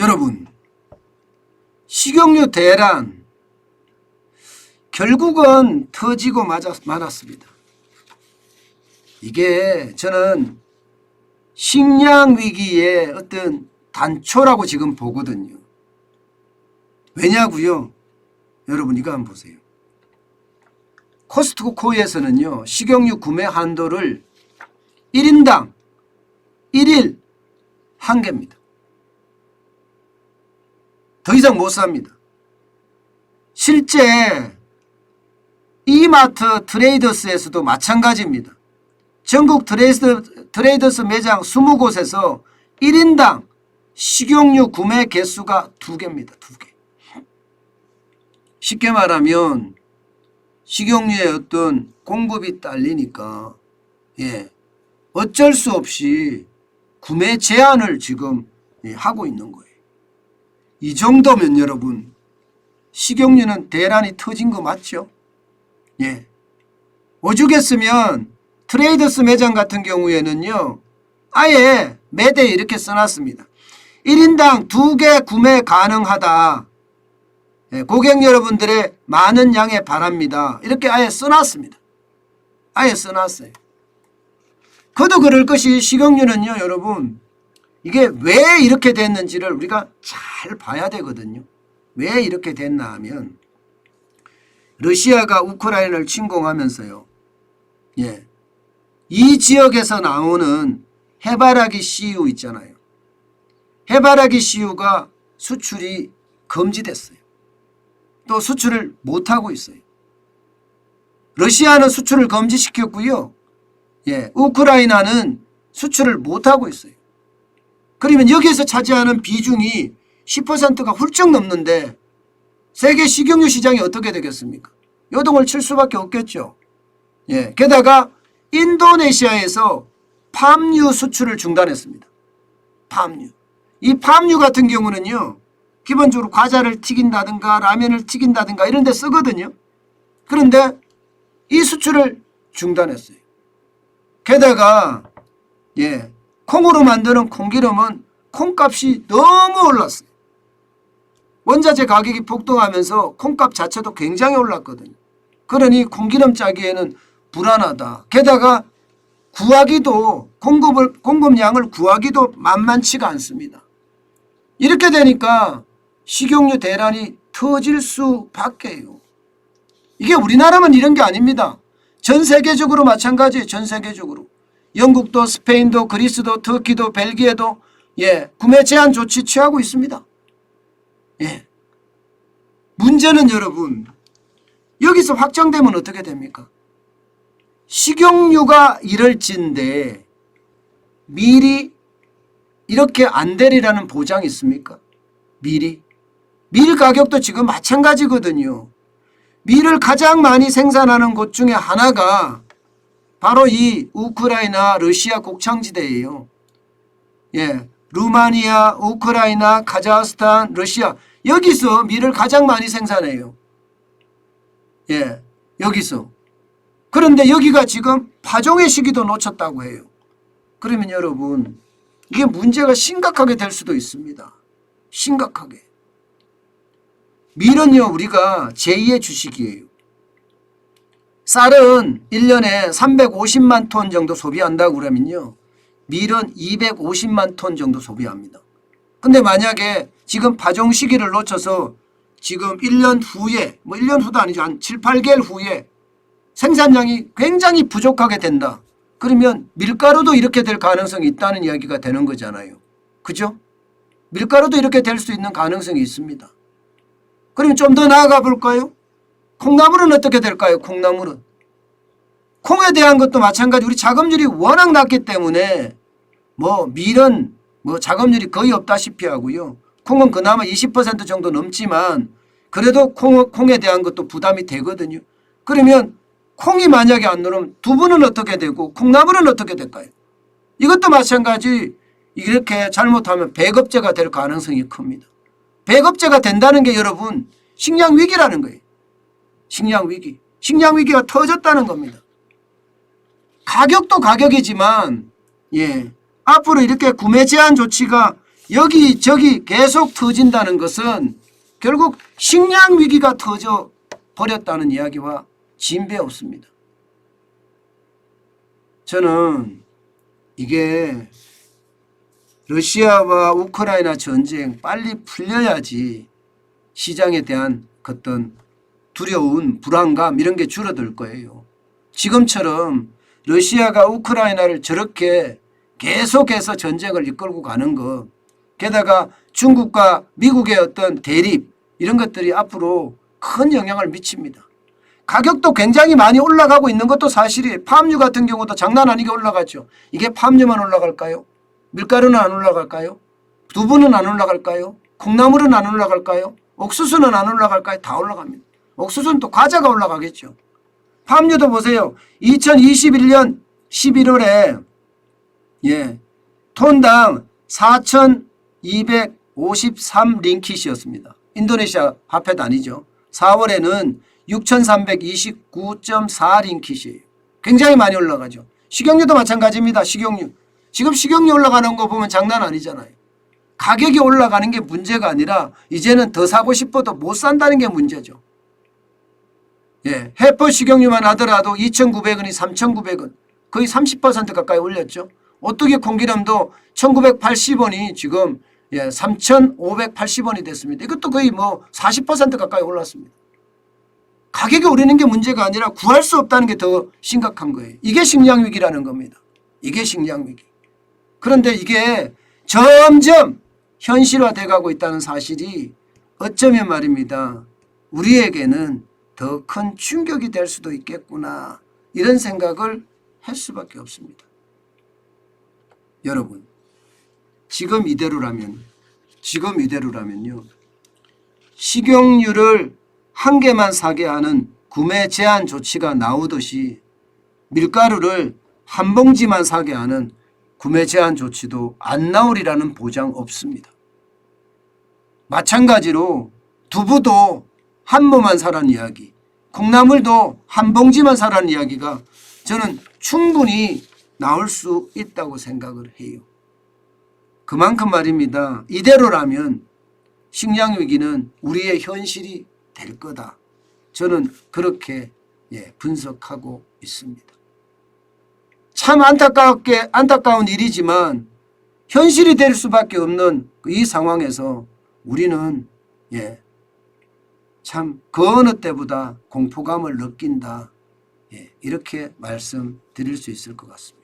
여러분, 식용유 대란 결국은 터지고 말았습니다. 이게 저는 식량 위기의 어떤 단초라고 지금 보거든요. 왜냐고요? 여러분 이거 한번 보세요. 코스트코에서는요 식용유 구매 한도를 1인당 1일 1개입니다. 더 이상 못 삽니다. 실제 이마트 트레이더스에서도 마찬가지입니다. 전국 트레이더스 매장 20곳에서 1인당 식용유 구매 개수가 2개입니다. 2개. 쉽게 말하면 식용유의 어떤 공급이 딸리니까 어쩔 수 없이 구매 제한을 지금 하고 있는 거예요. 이 정도면 여러분 식용유는 대란이 터진 거 맞죠? 오죽했으면 트레이더스 매장 같은 경우에는요 아예 매대에 이렇게 써놨습니다. 1인당 2개 구매 가능하다. 고객 여러분들의 많은 양해 바랍니다. 이렇게 아예 써놨습니다. 아예 써놨어요. 그도 그럴 것이 식용유는요 여러분 이게 왜 이렇게 됐는지를 우리가 잘 봐야 되거든요. 왜 이렇게 됐나 하면 러시아가 우크라이나를 침공하면서요. 이 지역에서 나오는 해바라기 씨유 있잖아요. 해바라기 씨유가 수출이 금지됐어요. 또 수출을 못하고 있어요. 러시아는 수출을 금지시켰고요. 우크라이나는 수출을 못하고 있어요. 그러면 여기에서 차지하는 비중이 10%가 훌쩍 넘는데 세계 식용유 시장이 어떻게 되겠습니까? 요동을 칠 수밖에 없겠죠. 게다가 인도네시아에서 팜유 수출을 중단했습니다. 팜유. 이 팜유 같은 경우는요. 기본적으로 과자를 튀긴다든가 라면을 튀긴다든가 이런 데 쓰거든요. 그런데 이 수출을 중단했어요. 게다가 콩으로 만드는 콩기름은 콩값이 너무 올랐어요. 원자재 가격이 폭등하면서 콩값 자체도 굉장히 올랐거든요. 그러니 콩기름 짜기에는 불안하다. 게다가 구하기도 공급량을 구하기도 만만치가 않습니다. 이렇게 되니까 식용유 대란이 터질 수밖에요. 이게 우리나라만 이런 게 아닙니다. 전 세계적으로 마찬가지예요. 전 세계적으로. 영국도 스페인도 그리스도 터키도 벨기에도 구매 제한 조치 취하고 있습니다. 문제는 여러분 여기서 확정되면 어떻게 됩니까? 식용유가 이럴진데 미리 이렇게 안 되리라는 보장이 있습니까? 밀 가격도 지금 마찬가지거든요. 밀을 가장 많이 생산하는 곳 중에 하나가 바로 이 우크라이나 러시아 곡창지대예요. 루마니아, 우크라이나, 카자흐스탄, 러시아 여기서 밀을 가장 많이 생산해요. 여기서. 그런데 여기가 지금 파종의 시기도 놓쳤다고 해요. 그러면 여러분 이게 문제가 심각하게 될 수도 있습니다. 심각하게. 밀은요 우리가 제2의 주식이에요. 쌀은 1년에 350만 톤 정도 소비한다고 그러면요. 밀은 250만 톤 정도 소비합니다. 근데 만약에 지금 파종 시기를 놓쳐서 지금 1년 후에 1년 후도 아니죠. 한 7, 8개월 후에 생산량이 굉장히 부족하게 된다. 그러면 밀가루도 이렇게 될 가능성이 있다는 이야기가 되는 거잖아요. 그죠? 밀가루도 이렇게 될 수 있는 가능성이 있습니다. 그럼 좀 더 나아가 볼까요? 콩나물은 어떻게 될까요? 콩나물은. 콩에 대한 것도 마찬가지. 우리 작업률이 워낙 낮기 때문에 밀은 작업률이 거의 없다시피 하고요. 콩은 그나마 20% 정도 넘지만 그래도 콩에 대한 것도 부담이 되거든요. 그러면 콩이 만약에 안 늘으면 두부는 어떻게 되고 콩나물은 어떻게 될까요? 이것도 마찬가지. 이렇게 잘못하면 배급제가 될 가능성이 큽니다. 배급제가 된다는 게 여러분 식량 위기라는 거예요. 식량 위기. 식량 위기가 터졌다는 겁니다. 가격도 가격이지만 앞으로 이렇게 구매 제한 조치가 여기저기 계속 터진다는 것은 결국 식량 위기가 터져 버렸다는 이야기와 진배 없습니다. 저는 이게 러시아와 우크라이나 전쟁 빨리 풀려야지 시장에 대한 어떤 두려운 불안감 이런 게 줄어들 거예요. 지금처럼 러시아가 우크라이나를 저렇게 계속해서 전쟁을 이끌고 가는 것, 게다가 중국과 미국의 어떤 대립 이런 것들이 앞으로 큰 영향을 미칩니다. 가격도 굉장히 많이 올라가고 있는 것도 사실이에요. 팜유 같은 경우도 장난 아니게 올라가죠. 이게 팜유만 올라갈까요? 밀가루는 안 올라갈까요? 두부는 안 올라갈까요? 콩나물은 안 올라갈까요? 옥수수는 안 올라갈까요? 다 올라갑니다. 옥수수는 또 과자가 올라가겠죠. 팜유도 보세요. 2021년 11월에 톤당 4,253링킷이었습니다. 인도네시아 화폐 단위죠. 4월에는 6,329.4링킷이에요. 굉장히 많이 올라가죠. 식용유도 마찬가지입니다. 식용유. 지금 식용유 올라가는 거 보면 장난 아니잖아요. 가격이 올라가는 게 문제가 아니라 이제는 더 사고 싶어도 못 산다는 게 문제죠. 해퍼 식용유만 하더라도 2,900원이 3,900원, 거의 30% 가까이 올렸죠. 오뚜기 콩기름도 1,980원이 지금 3,580원이 됐습니다. 이것도 거의 뭐 40% 가까이 올랐습니다. 가격이 오르는 게 문제가 아니라 구할 수 없다는 게 더 심각한 거예요. 이게 식량 위기라는 겁니다. 이게 식량 위기. 그런데 이게 점점 현실화돼 가고 있다는 사실이 어쩌면 말입니다. 우리에게는 더 큰 충격이 될 수도 있겠구나. 이런 생각을 할 수밖에 없습니다. 여러분, 지금 이대로라면요. 식용유를 한 개만 사게 하는 구매 제한 조치가 나오듯이 밀가루를 한 봉지만 사게 하는 구매 제한 조치도 안 나오리라는 보장 없습니다. 마찬가지로 두부도 한 모만 사라는 이야기, 콩나물도 한 봉지만 사라는 이야기가 저는 충분히 나올 수 있다고 생각을 해요. 그만큼 말입니다. 이대로라면 식량 위기는 우리의 현실이 될 거다. 저는 그렇게 분석하고 있습니다. 참 안타까운 일이지만 현실이 될 수밖에 없는 이 상황에서 우리는 참 그 어느 때보다 공포감을 느낀다. 이렇게 말씀드릴 수 있을 것 같습니다.